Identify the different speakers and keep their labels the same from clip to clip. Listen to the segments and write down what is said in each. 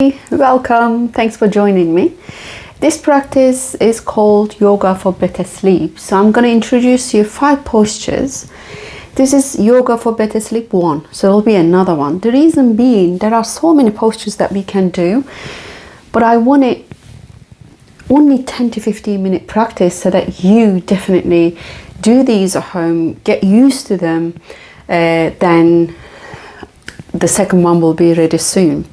Speaker 1: Hi, welcome. Thanks for joining me. This practice is called Yoga for Better Sleep. So I'm going to introduce you 5 postures. This is Yoga for Better Sleep 1. So there'll be another one. The reason being, there are so many postures that we can do, but I want it only 10 to 15 minute practice so that you definitely do these at home, get used to them, then the second one will be ready soon.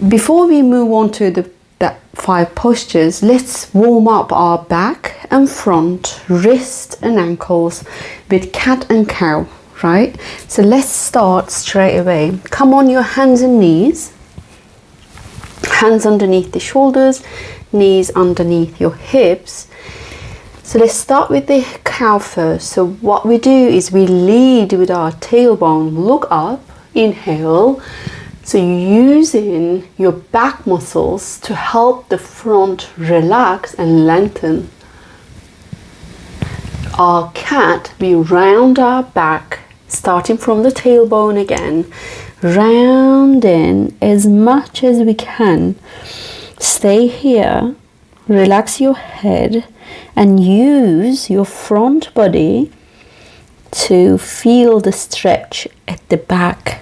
Speaker 1: Before we move on to that 5 postures, let's warm up our back and front, wrist and ankles with cat and cow, right? So let's start straight away. Come on your hands and knees, hands underneath the shoulders, knees underneath your hips. So let's start with the cow first. So what we do is we lead with our tailbone, look up, inhale. So you're using your back muscles to help the front relax and lengthen. Our cat, we round our back, starting from the tailbone again, round in as much as we can. Stay here, relax your head and use your front body to feel the stretch at the back.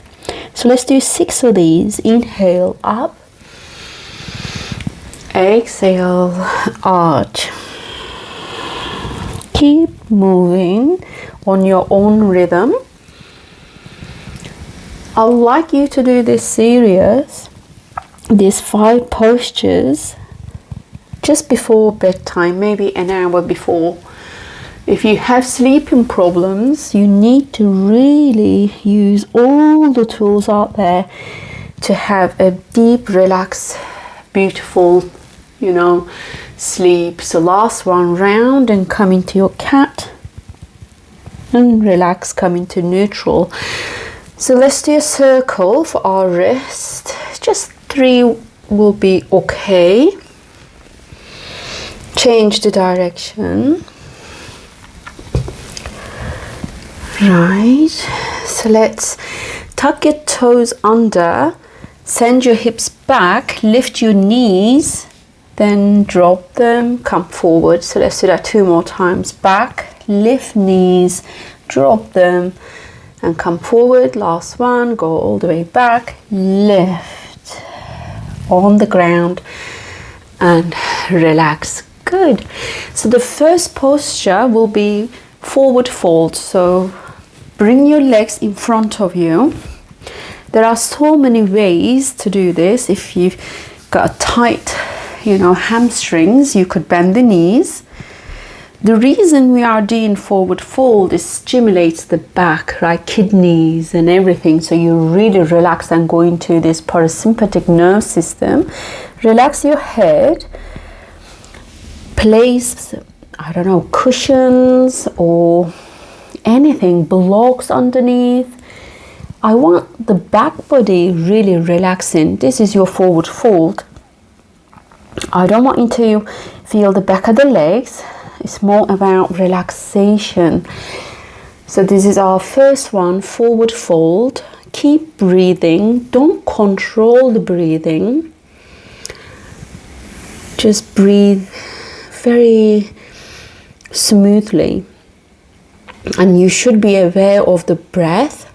Speaker 1: So let's do 6 of these. Inhale up, exhale, arch. Keep moving on your own rhythm. I would like you to do this series, these 5 postures, just before bedtime, maybe an hour before. If you have sleeping problems, you need to really use all the tools out there to have a deep, relaxed, beautiful, sleep. So last one, round and come into your cat and relax, come into neutral. So let's do a circle for our wrist. Just 3 will be okay. Change the direction. Right, so let's tuck your toes under, send your hips back, lift your knees, then drop them, come forward. So let's do that 2 more times. Back, lift knees, drop them and come forward. Last one, go all the way back, lift on the ground and relax. Good. So the first posture will be forward fold. So bring your legs in front of you. There are so many ways to do this. If you've got a tight, hamstrings, you could bend the knees. The reason we are doing forward fold is stimulates the back, right? Kidneys and everything. So you really relax and go into this parasympathetic nerve system. Relax your head. Place, cushions or anything, blocks underneath. I want the back body really relaxing. This is your forward fold. I don't want you to feel the back of the legs. It's more about relaxation. So this is our first one, forward fold. Keep breathing. Don't control the breathing. Just breathe very smoothly. And you should be aware of the breath,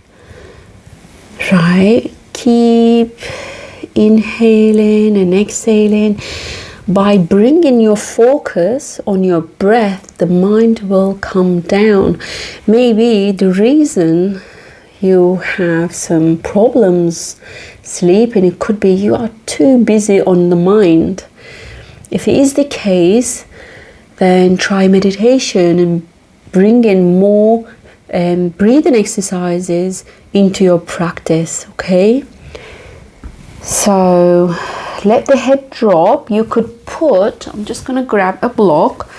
Speaker 1: right? Keep inhaling and exhaling. By bringing your focus on your breath, the mind will come down. Maybe the reason you have some problems sleeping, it could be you are too busy on the mind. If it is the case, then try meditation and bring in more breathing exercises into your practice, okay? So let the head drop. You could put, I'm just going to grab a block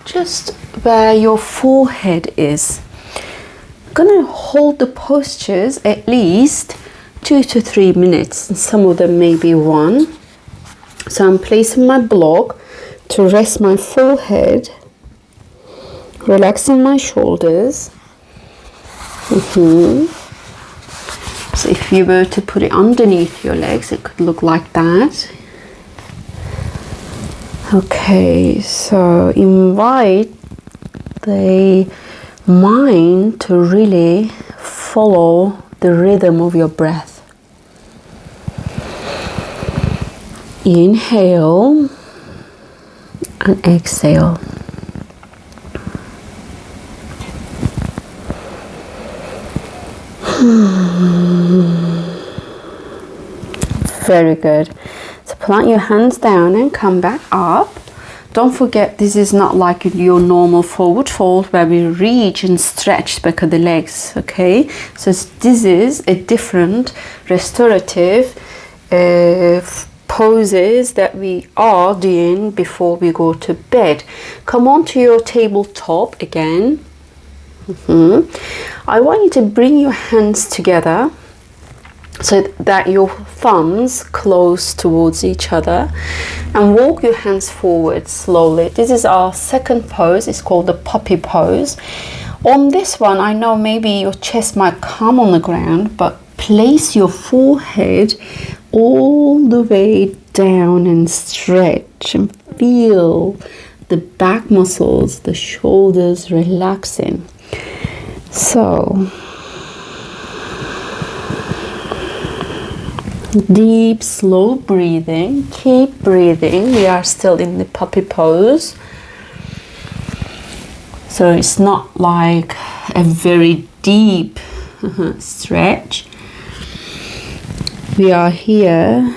Speaker 1: just where your forehead is. I'm going to hold the postures at least 2 to 3 minutes, and some of them maybe 1. So I'm placing my block to rest my forehead, relaxing my shoulders. If you were to put it underneath your legs, it could look like that. Okay, so invite the mind to really follow the rhythm of your breath. Inhale and exhale. Very good. So plant your hands down and come back up. Don't forget, this is not like your normal forward fold where we reach and stretch the back of the legs, okay? So this is a different restorative poses that we are doing before we go to bed. Come on to your tabletop again. I want you to bring your hands together so that your thumbs close towards each other, and walk your hands forward slowly. This is our second pose. It's called the puppy pose. On this one, I know maybe your chest might come on the ground, but place your forehead all the way down and stretch and feel the back muscles, the shoulders relaxing. So deep, slow breathing. Keep breathing. We are still in the puppy pose. So it's not like a very deep stretch. We are here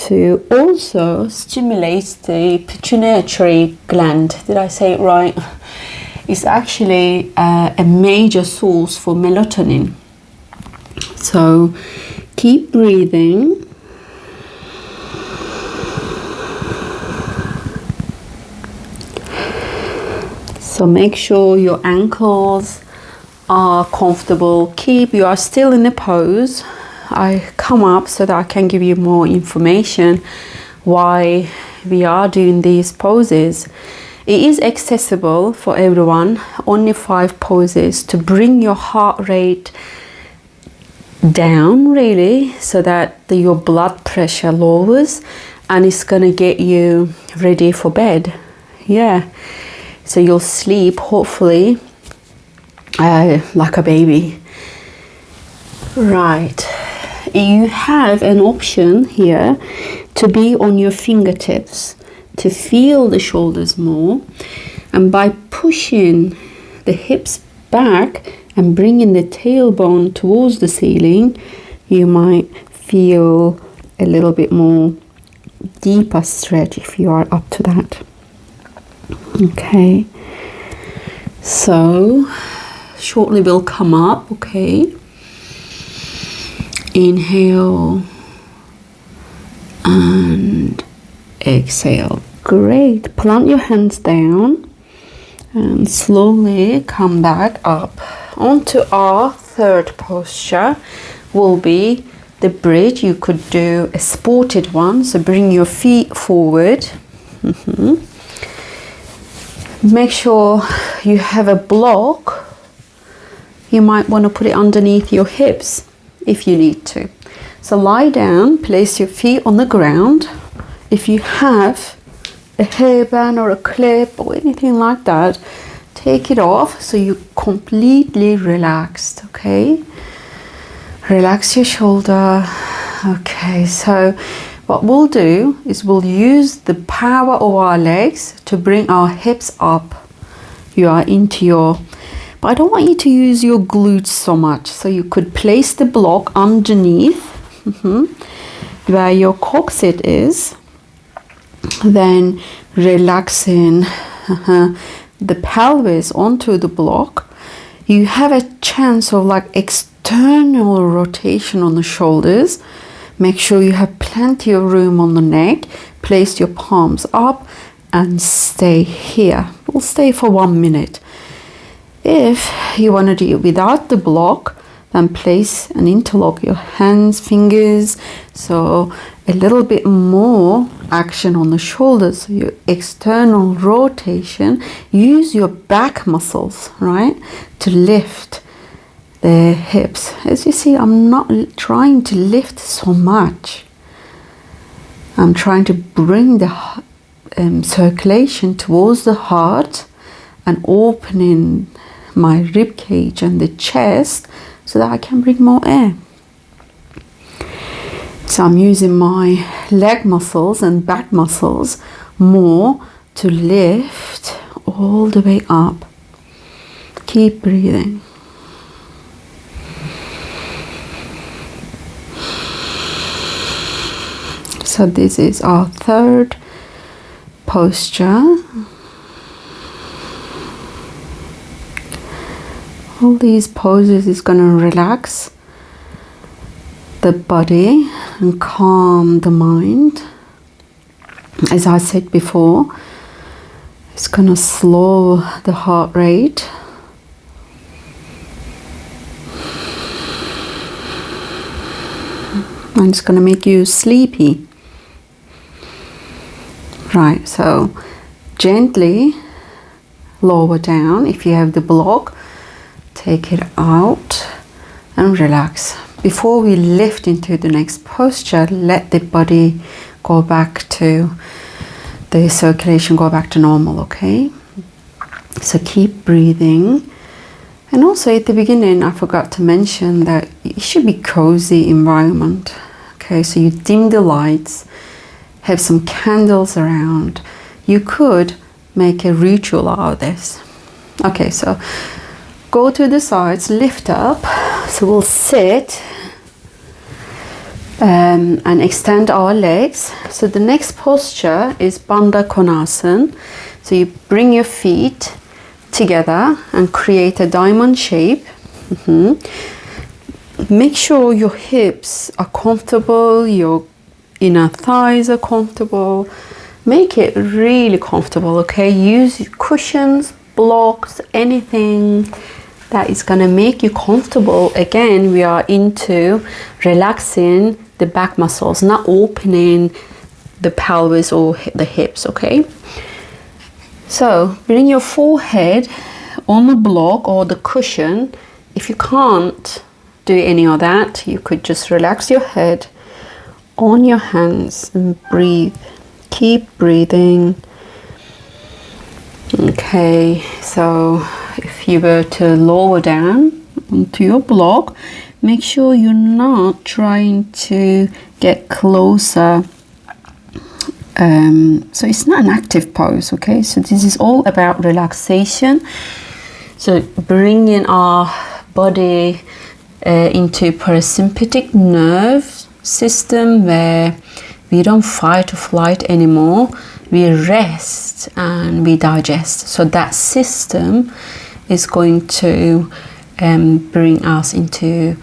Speaker 1: to also stimulate the pituitary gland. Did I say it right? It's actually a major source for melatonin. So keep breathing. So make sure your ankles are comfortable. You are still in the pose. I come up so that I can give you more information why we are doing these poses. It is accessible for everyone. Only 5 poses to bring your heart rate down really, so that your blood pressure lowers, and it's gonna get you ready for bed. Yeah, so you'll sleep hopefully like a baby. Right, you have an option here to be on your fingertips to feel the shoulders more, and by pushing the hips back and bringing the tailbone towards the ceiling, you might feel a little bit more deeper stretch if you are up to that. Okay, so shortly we'll come up. Okay, inhale and exhale. Great. Plant your hands down and slowly come back up. Onto our third posture will be the bridge. You could do a supported one, so bring your feet forward. Make sure you have a block. You might want to put it underneath your hips if you need to. So lie down, place your feet on the ground. If you have a hairband or a clip or anything like that, take it off so you're completely relaxed. Okay, relax your shoulder. Okay, so what we'll do is we'll use the power of our legs to bring our hips up. You are into your, but I don't want you to use your glutes so much, so you could place the block underneath where your coccyx is, then relaxing the pelvis onto the block. You have a chance of like external rotation on the shoulders. Make sure you have plenty of room on the neck. Place your palms up and stay here. We'll stay for 1 minute. If you want to do it without the block, then place and interlock your hands, fingers, so a little bit more action on the shoulders. So your external rotation, use your back muscles, right, to lift the hips. As you see, I'm not trying to lift so much. I'm trying to bring the circulation towards the heart and opening my rib cage and the chest so that I can bring more air. So I'm using my leg muscles and back muscles more to lift all the way up. Keep breathing. So this is our third posture. All these poses is going to relax the body and calm the mind. As I said before, it's going to slow the heart rate. And it's going to make you sleepy. Right, so gently lower down. If you have the block, take it out and relax. Before we lift into the next posture, let the body go back to the circulation, go back to normal, okay? So keep breathing. And also at the beginning, I forgot to mention that it should be cozy environment. Okay, so you dim the lights, have some candles around. You could make a ritual out of this. Okay, so go to the sides, lift up. So we'll sit and extend our legs. So the next posture is Bandha Konasana. So you bring your feet together and create a diamond shape. Make sure your hips are comfortable, your inner thighs are comfortable. Make it really comfortable, okay? Use cushions, blocks, anything that is going to make you comfortable. Again, we are into relaxing the back muscles, not opening the pelvis or the hips, okay? So bring your forehead on the block or the cushion. If you can't do any of that, you could just relax your head on your hands and breathe. Keep breathing. Okay, so if you were to lower down onto your block, make sure you're not trying to get closer. So it's not an active pose, okay? So this is all about relaxation. So bringing our body into parasympathetic nerve system where we don't fight or flight anymore. We rest and we digest. So that system is going to bring us into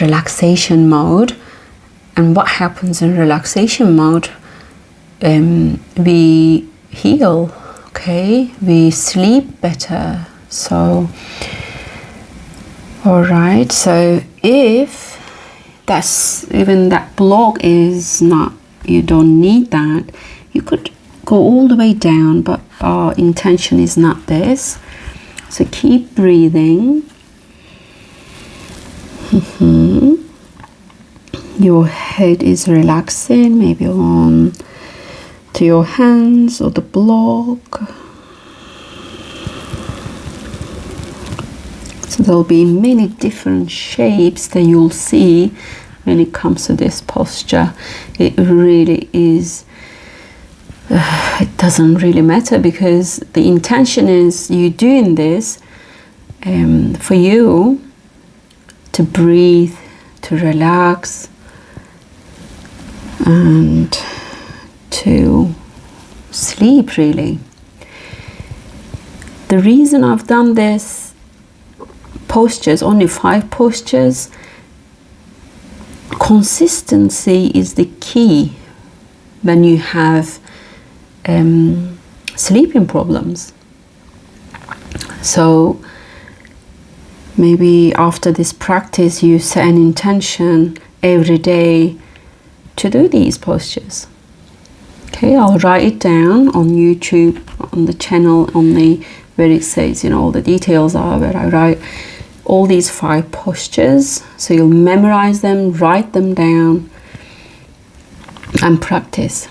Speaker 1: relaxation mode. And what happens in relaxation mode? We heal, okay? We sleep better. So, all right. So if that's even that block is not, you don't need that, you could go all the way down, but our intention is not this. So keep breathing. Your head is relaxing, maybe on to your hands or the block. So there'll be many different shapes that you'll see when it comes to this posture. It really is, it doesn't really matter, because the intention is you doing this for you to breathe, to relax, and to sleep, really. The reason I've done this postures, only 5 postures, consistency is the key when you have sleeping problems. So maybe after this practice you set an intention every day to do these postures. Okay, I'll write it down on YouTube, on the channel, on the where it says, you know, all the details are where I write all these 5 postures. So you'll memorize them, write them down, and practice.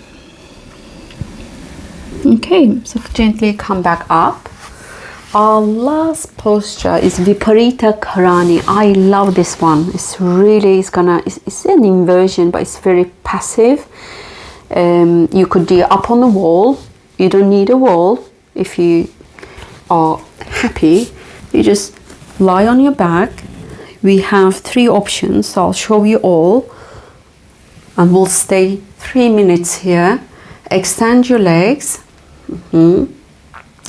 Speaker 1: Okay, so gently come back up. Our last posture is Viparita Karani. I love this one. It's really, it's an inversion, but it's very passive. You could do it up on the wall. You don't need a wall. If you are happy, you just lie on your back. We have 3 options, so I'll show you all. And we'll stay 3 minutes here. Extend your legs.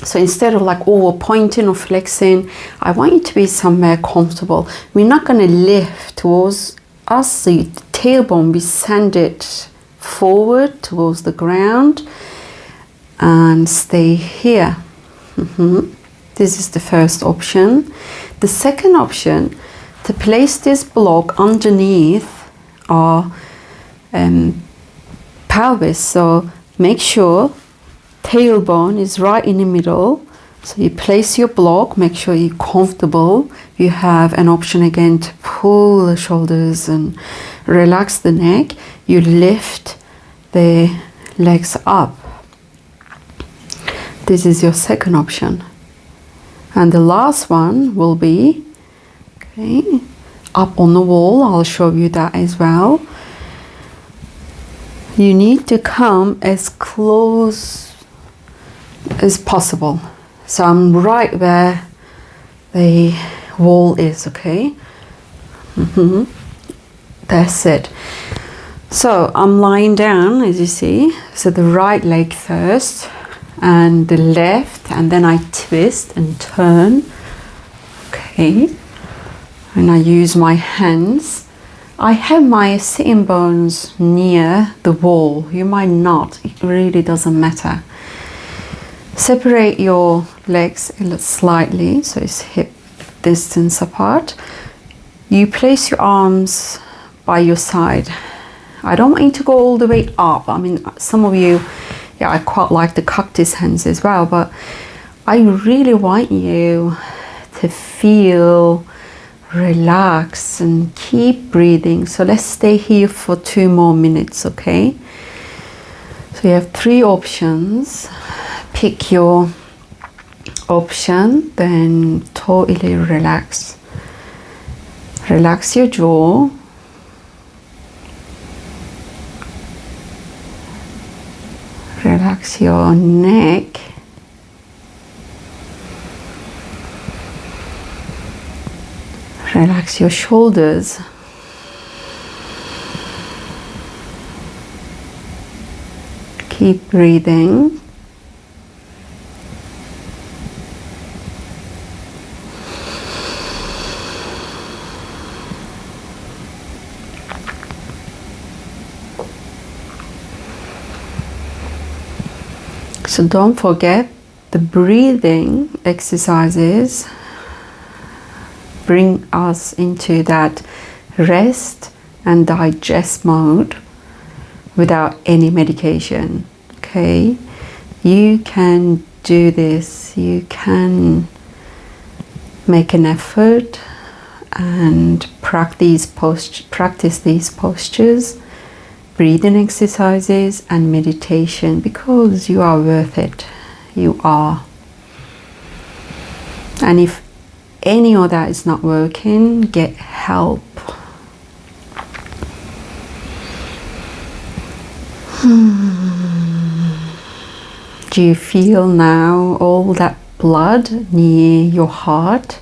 Speaker 1: So instead of like over pointing or flexing, I want you to be somewhere comfortable. We're not going to lift towards us, so your tailbone be sended forward towards the ground and stay here. This is the first option. The second option, to place this block underneath our pelvis. So make sure tailbone is right in the middle. So you place your block, make sure you're comfortable. You have an option again to pull the shoulders and relax the neck. You lift the legs up. This is your second option. And the last one will be, okay, up on the wall. I'll show you that as well. You need to come as close as possible. So I'm right where the wall is, okay? That's it. So I'm lying down, as you see. So the right leg first and the left, and then I twist and turn. Okay. And I use my hands. I have my sitting bones near the wall. You might not, it really doesn't matter. Separate your legs slightly, so it's hip distance apart. You place your arms by your side. I don't want you to go all the way up. I mean, some of you, yeah, I quite like the cactus hands as well, but I really want you to feel relaxed and keep breathing. So let's stay here for 2 more minutes, okay? So you have 3 options. Pick your option, then totally relax. Relax your jaw. Relax your neck. Relax your shoulders. Keep breathing. So don't forget, the breathing exercises bring us into that rest and digest mode without any medication. Okay, you can do this. You can make an effort and practice these postures, breathing exercises and meditation, because you are worth it. You are. And if any of that is not working, get help. Do you feel now all that blood near your heart?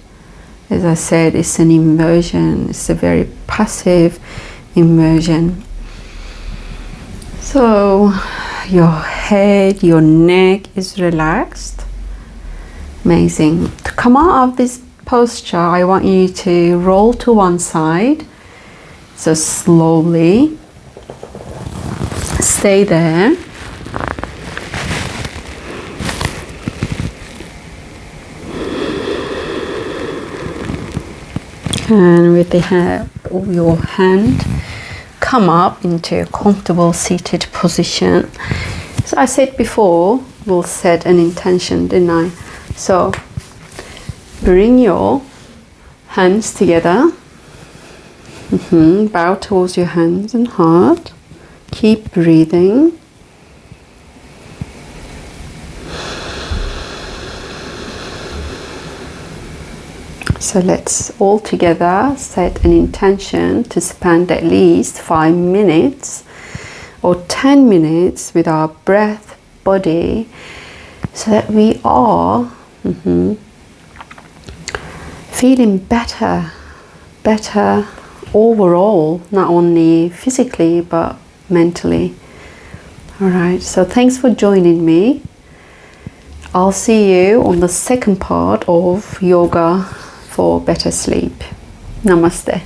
Speaker 1: As I said, it's an immersion. It's a very passive immersion. So your head, your neck is relaxed. Amazing. To come out of this posture, I want you to roll to one side. So slowly stay there. And with the help of your hand, come up into a comfortable seated position. So I said before, we'll set an intention, didn't I? So bring your Hands together. Bow towards your hands and heart. Keep breathing. So let's all together set an intention to spend at least 5 minutes or 10 minutes with our breath, body, so that we are feeling better overall, not only physically but mentally. All right, so thanks for joining me. I'll see you on the second part of yoga for better sleep. Namaste.